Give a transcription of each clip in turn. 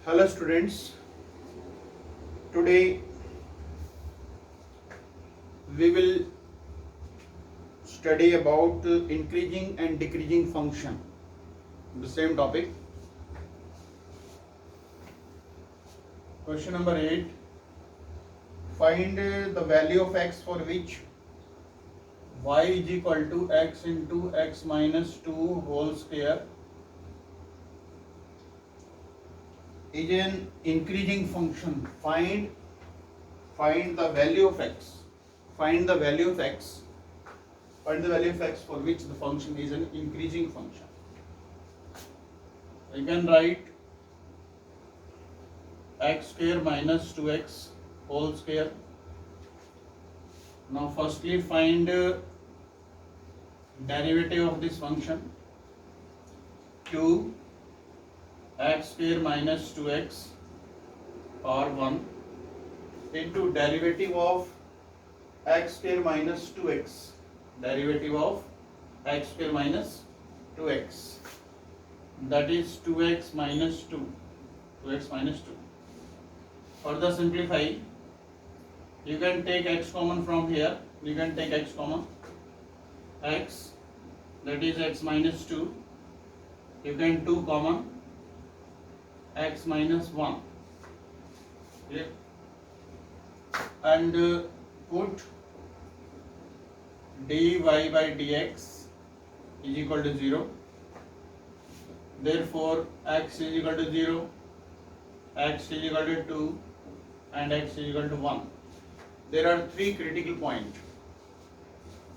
Hello students, today we will study about increasing and decreasing function. The same topic. Question number 8. Find the value of x for which y is equal to x into x minus 2 whole square is an increasing function. Find the value of x. Find the value of x. Find the value of x for which the function is an increasing function. You can write x square minus 2x whole square. Now firstly find derivative of this function. 2 x square minus 2x or 1 into derivative of x square minus 2x. Derivative of x square minus 2x, that is 2x minus 2. 2x minus 2. Further simplify, you can take x common from here. You can take x common. X, that is x minus 2. You can 2 common. X minus 1. Clear? And put dy by dx is equal to 0. Therefore x is equal to 0, x is equal to 2 and x is equal to 1. There are 3 critical points.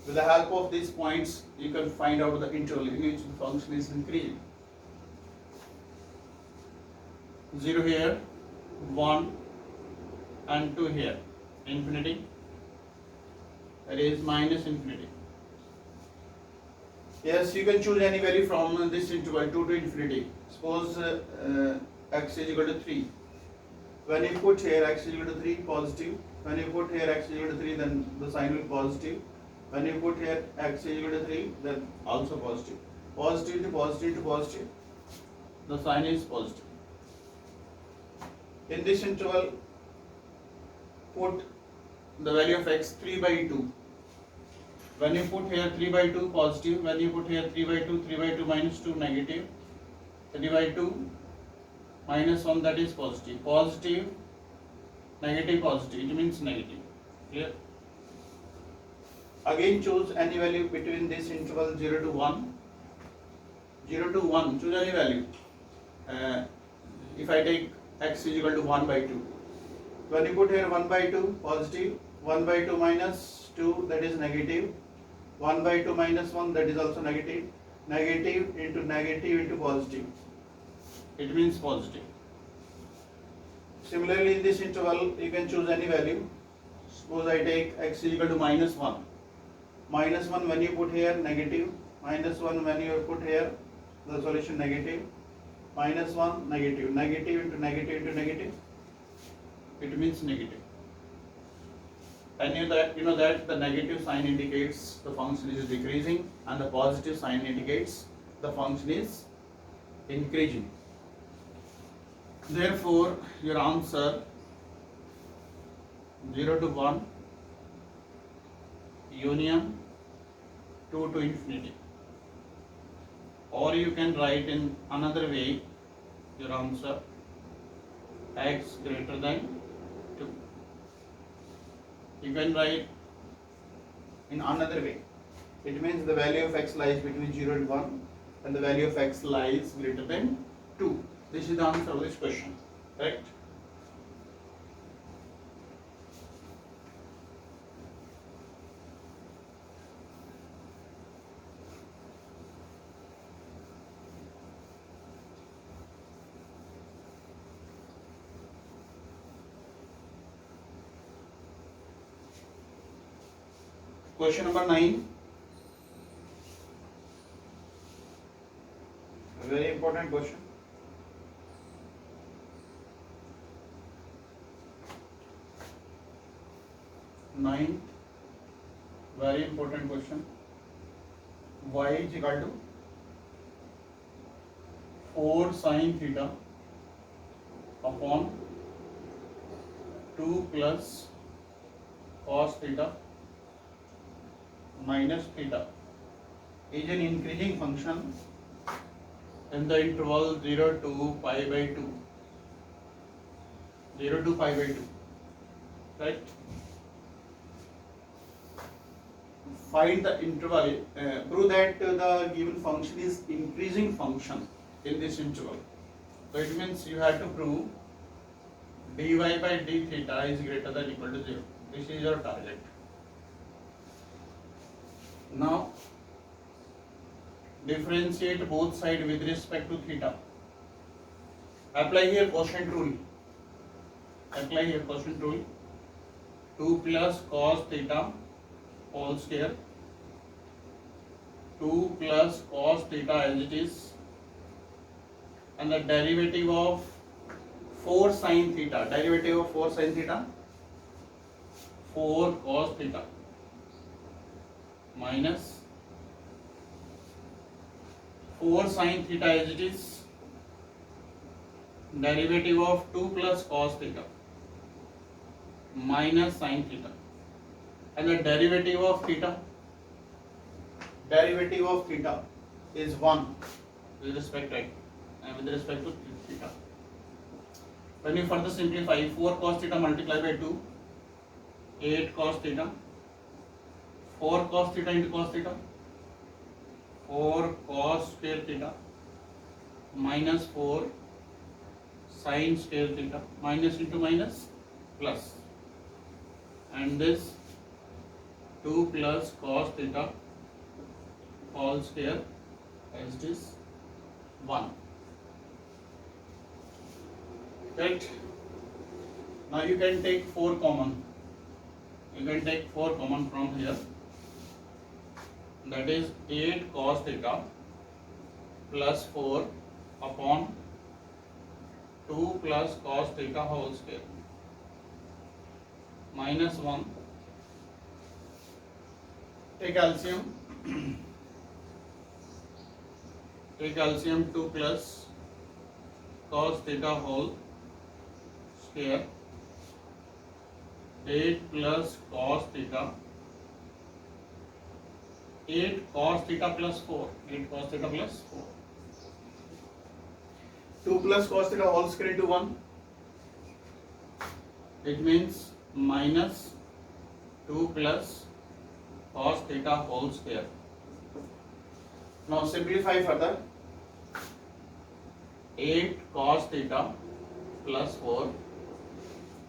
With the help of these points you can find out the interval in which the function is increasing. 0 here, 1 and 2 here, infinity, that is minus infinity. Yes, you can choose any value from this interval 2 to infinity. Suppose x is equal to 3. When you put here x is equal to 3, positive. When you put here x is equal to 3, then the sign will be positive. When you put here x is equal to 3, then also positive. Positive to positive to positive, the sign is positive. In this interval, put the value of x 3 by 2. When you put here 3 by 2 positive, when you put here 3 by 2, 3 by 2 minus 2 negative, 3 by 2 minus 1, that is positive. Positive, negative, positive, it means negative. Clear? Again choose any value between this interval 0 to 1. 0 to 1, choose any value. If I take x is equal to 1 by 2. When you put here 1 by 2 positive, 1 by 2 minus 2, that is negative, 1 by 2 minus 1, that is also negative, negative into positive, it means positive. Similarly in this interval you can choose any value. Suppose I take x is equal to minus 1. Minus 1 when you put here negative, minus 1 when you put here the solution negative, minus 1 negative, negative into negative, it means negative. And you know that the negative sign indicates the function is decreasing and the positive sign indicates the function is increasing. Therefore your answer 0 to 1 union 2 to infinity. Or you can write in another way your answer x greater than 2. You can write in another way. It means the value of x lies between 0 and 1 and the value of x lies greater than 2. This is the answer of this question. Correct? Question number 9. A very important question. Ninth, very important question. Y is equal to 4 sin theta upon 2 plus cos theta minus theta is an increasing function in the interval 0 to pi by 2. 0 to pi by 2. Right? Find the interval, prove that the given function is increasing function in this interval. So it means you have to prove dy by d theta is greater than equal to 0. This is your target. Now differentiate both sides with respect to theta. Apply here quotient rule. Apply here quotient rule. 2 plus cos theta whole square, 2 plus cos theta as it is, and the derivative of 4 sin theta, derivative of 4 sin theta, 4 cos theta minus 4 sin theta as it is, derivative of 2 plus cos theta minus sin theta, and the derivative of theta is 1 with respect to theta. When you further simplify, 4 cos theta multiplied by 2, 8 cos theta, 4 cos theta into cos theta, 4 cos square theta minus 4 sin square theta, minus into minus plus, and this 2 plus cos theta whole square as it is 1. Right? Now you can take 4 common. You can take 4 common from here. That is 8 cos theta plus 4 upon 2 plus cos theta whole square minus 1. Take LCM. Take LCM 2 plus cos theta whole square, 8 plus cos theta, 8 cos theta plus 4, 8 cos theta plus 4, 2 plus cos theta whole square into 1. It means minus 2 plus cos theta whole square. Now simplify further. 8 cos theta plus 4,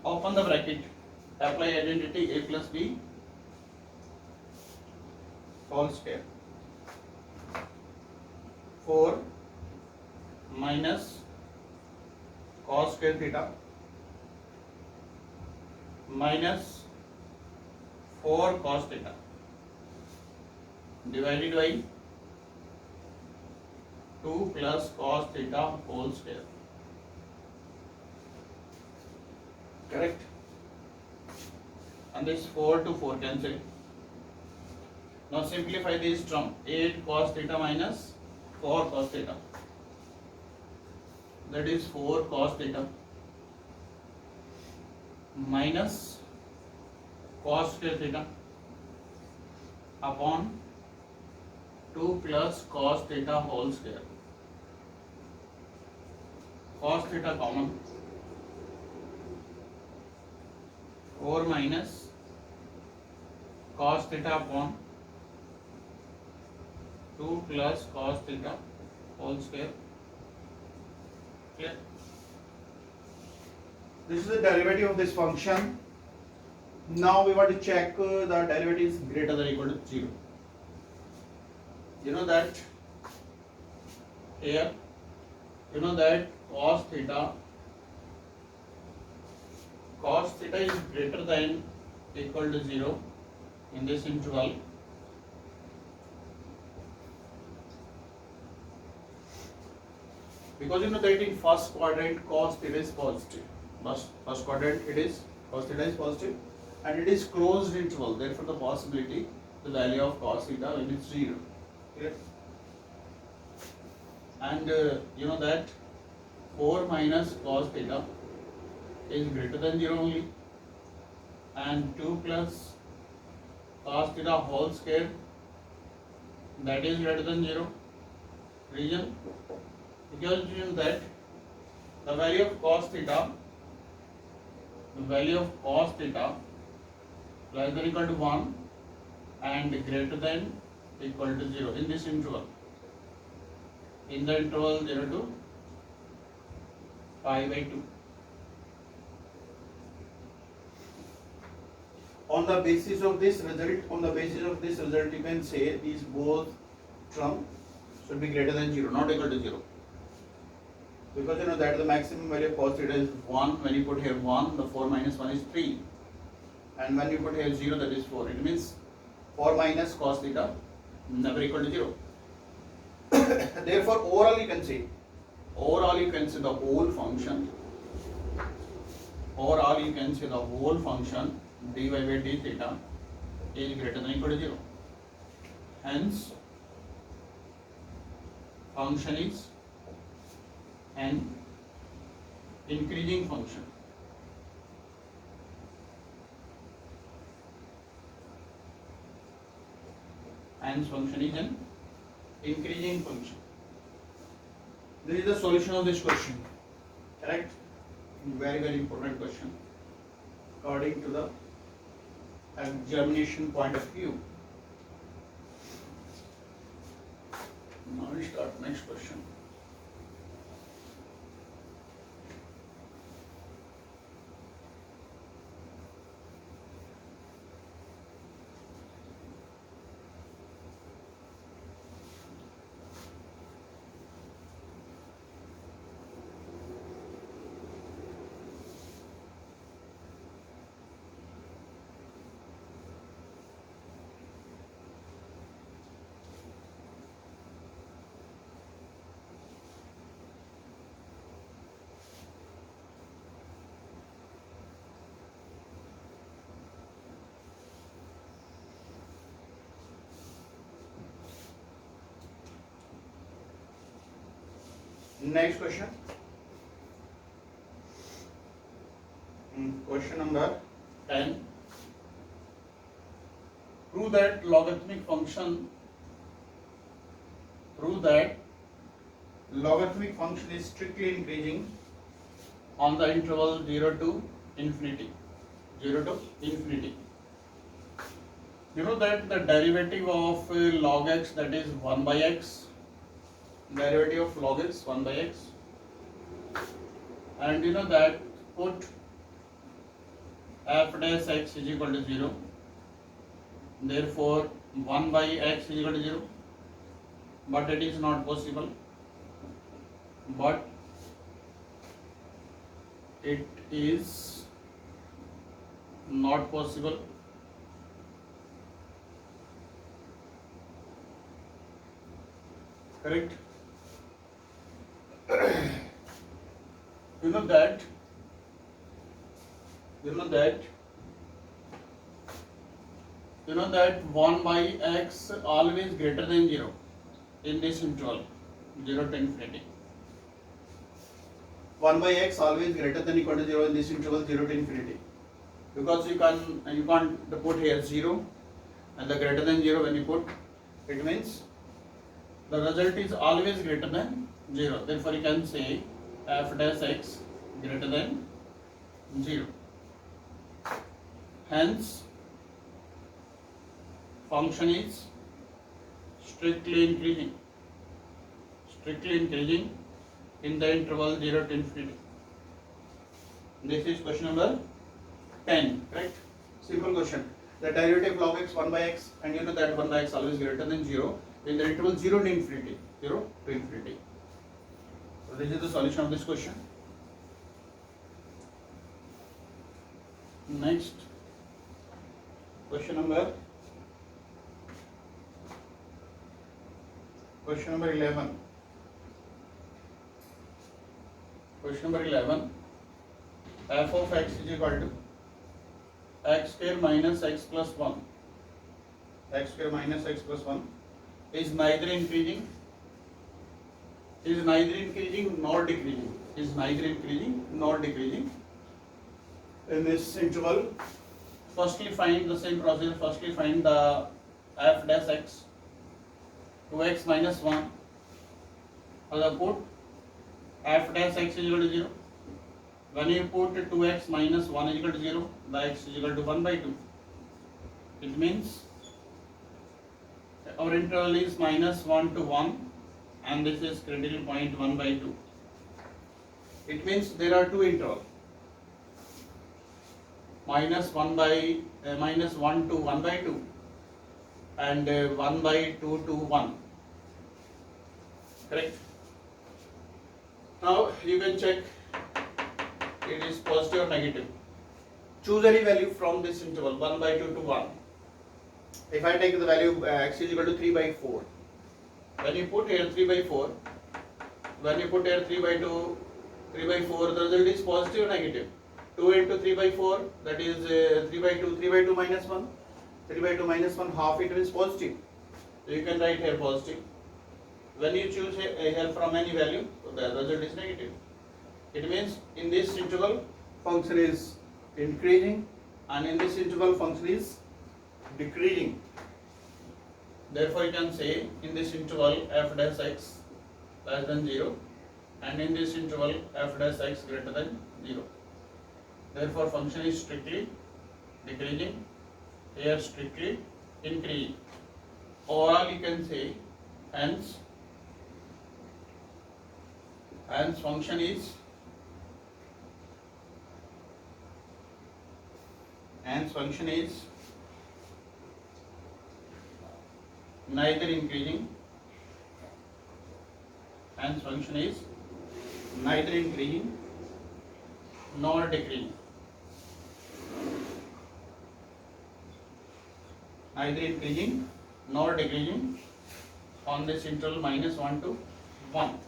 open the bracket, apply identity a plus b whole square, 4 minus cos square theta minus 4 cos theta divided by 2 plus cos theta whole square. Correct? And this 4 to 4 cancel. Now simplify this term, 8 cos theta minus 4 cos theta. That is 4 cos theta minus cos square theta upon 2 plus cos theta whole square. Cos theta common, 4 minus cos theta upon 2 plus cos theta whole square. Clear? This is the derivative of this function. Now we want to check the derivative is greater than or equal to 0. You know that here, you know that cos theta is greater than or equal to 0 in this interval. Because you know that in first quadrant cos theta is positive. First quadrant cos theta is positive, and it is closed interval. Therefore, the possibility the value of cos theta when it's 0. Clear? And you know that 4 minus cos theta is greater than 0 only, and 2 plus cos theta whole square, that is greater than 0. Reason? Because you know that the value of cos theta less than or equal to 1 and greater than or equal to 0 in this interval, in the interval 0 to pi by 2. On the basis of this result, you can say these both terms should be greater than 0, not equal to 0. Because you know that the maximum value of cos theta is 1. When you put here 1, the 4 minus 1 is 3. And when you put here 0, that is 4. It means 4 minus cos theta never equal to 0. Therefore, overall you can say the whole function. dy by d theta is greater than or equal to 0. Hence, function is an increasing function. Hence, function is an increasing function. This is the solution of this question. Correct? Very, very important question according to the examination point of view. Now we start next question. Next question. Question number 10. Prove that logarithmic function is strictly increasing on the interval 0 to infinity. You know that the derivative of log x, that is 1 by x. Derivative of log x 1 by x, and you know that put f dash x is equal to 0, therefore 1 by x is equal to 0, but it is not possible. Correct? You know that 1 by x always greater than 0 in this interval 0 to infinity. 1 by x always greater than or equal to 0 in this interval 0 to infinity, because you can't put here 0 and the greater than 0. When you put, it means the result is always greater than 0. Therefore, you can say f dash x greater than 0. Hence, function is strictly increasing in the interval 0 to infinity. This is question number 10. Correct? Simple question. The derivative log x 1 by x, and you know that 1 by x always greater than 0 in the interval 0 to infinity. So this is the solution of this question. Next, question number 11. Question number 11. F of x is equal to x square minus x plus 1. X square minus x plus 1 is neither increasing nor decreasing. in this interval, firstly find the same process. Firstly find the f dash x, 2x minus 1. Other put f dash x is equal to 0. When you put 2x minus 1 is equal to 0, the x is equal to 1 by 2. It means our interval is minus 1 to 1 and this is critical point 1 by 2. It means there are two intervals, minus 1 to 1 by 2 and 1 by 2 to 1. Correct? Now you can check it is positive or negative. Choose any value from this interval 1 by 2 to 1. If I take the value x is equal to 3 by 4, when you put here 3 by 4, when you put here 3 by 2, 3 by 4, the result is positive or negative. 2 into 3 by 4, that is 3 by 2, 3 by 2 minus 1, 3 by 2 minus 1, half it is positive. So you can write here positive. When you choose here from any value, the result is negative. It means in this interval function is increasing and in this interval function is decreasing. Therefore you can say in this interval f dash x less than 0 and in this interval f dash x greater than 0. Therefore function is strictly decreasing, here strictly increasing. Overall you can say hence function is neither increasing, hence function is neither increasing nor decreasing. Neither increasing nor decreasing on this interval minus 1 to 1.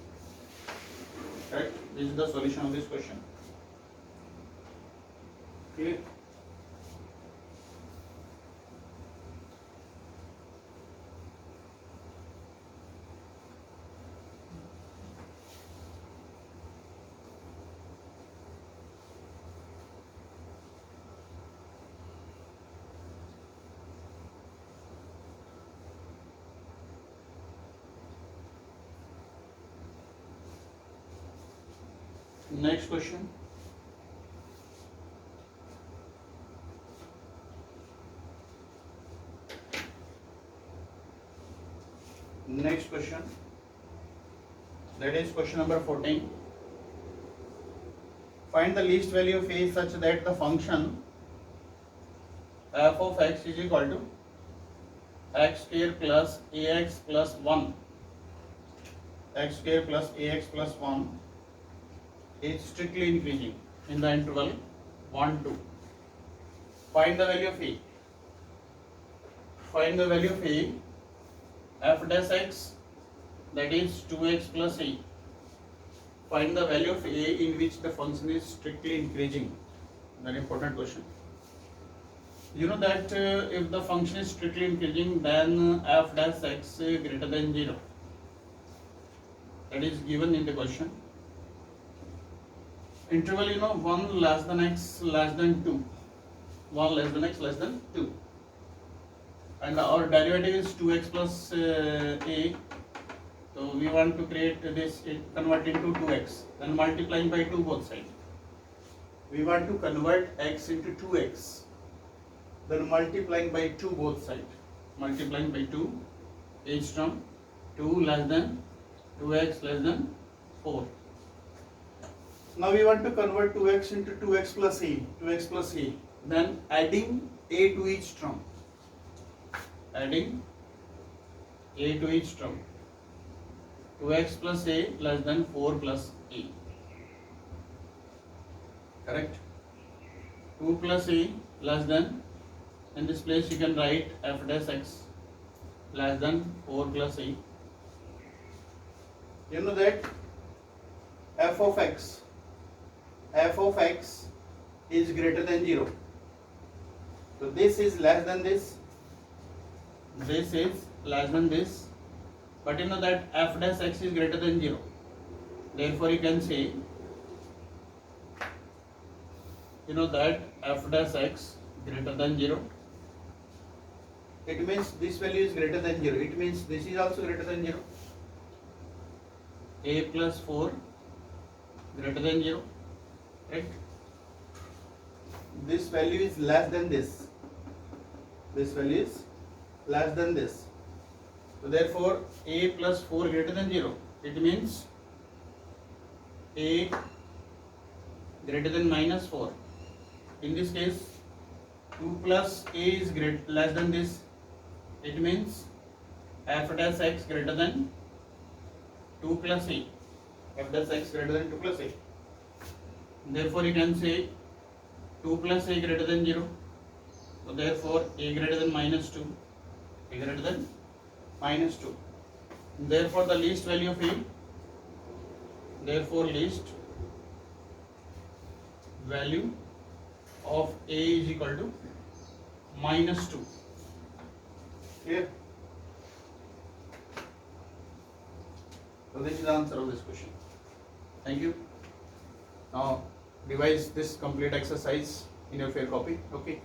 Correct? This is the solution of this question. Clear? Next question. Next question. That is question number 14. Find the least value of a such that the function f of x is equal to x square plus ax plus 1. X square plus ax plus 1 is strictly increasing in the interval 1 to. Find the value of a. Find the value of a f dash x, that is 2x plus a. Find the value of a in which the function is strictly increasing. Very important question. You know that if the function is strictly increasing, then f dash x greater than 0. That is given in the question. Interval, 1 less than x less than 2. 1 less than x less than 2. And our derivative is 2x plus a. So we want to create this, convert into 2x. Then multiplying by 2 both sides. We want to convert x into 2x. Then multiplying by 2 both sides. Multiplying by 2 each term. 2 less than 2x less than 4. Now we want to convert 2x into 2x plus a, 2x plus a. Then adding a to each term. Adding a to each term. 2x plus a less than 4 plus a. Correct? 2 plus a less than, in this place you can write f dash x less than 4 plus a. You know that f of x is greater than 0. So this is less than this. This is less than this. But you know that f dash x is greater than 0. Therefore you can say you know that f dash x greater than 0. It means this value is greater than 0. It means this is also greater than 0. A plus 4 greater than 0. Right? This value is less than this. This value is less than this. So therefore a plus 4 greater than 0. It means a greater than minus 4. In this case 2 plus a is less than this. It means f dash x greater than 2 plus a. F dash x greater than 2 plus a. Therefore you can say 2 plus a greater than 0. So therefore a greater than minus 2. A greater than minus 2. Therefore the least value of a. Therefore least value of a is equal to minus 2. Clear? So this is the answer of this question. Thank you. Now revise this complete exercise in your fair copy. Okay.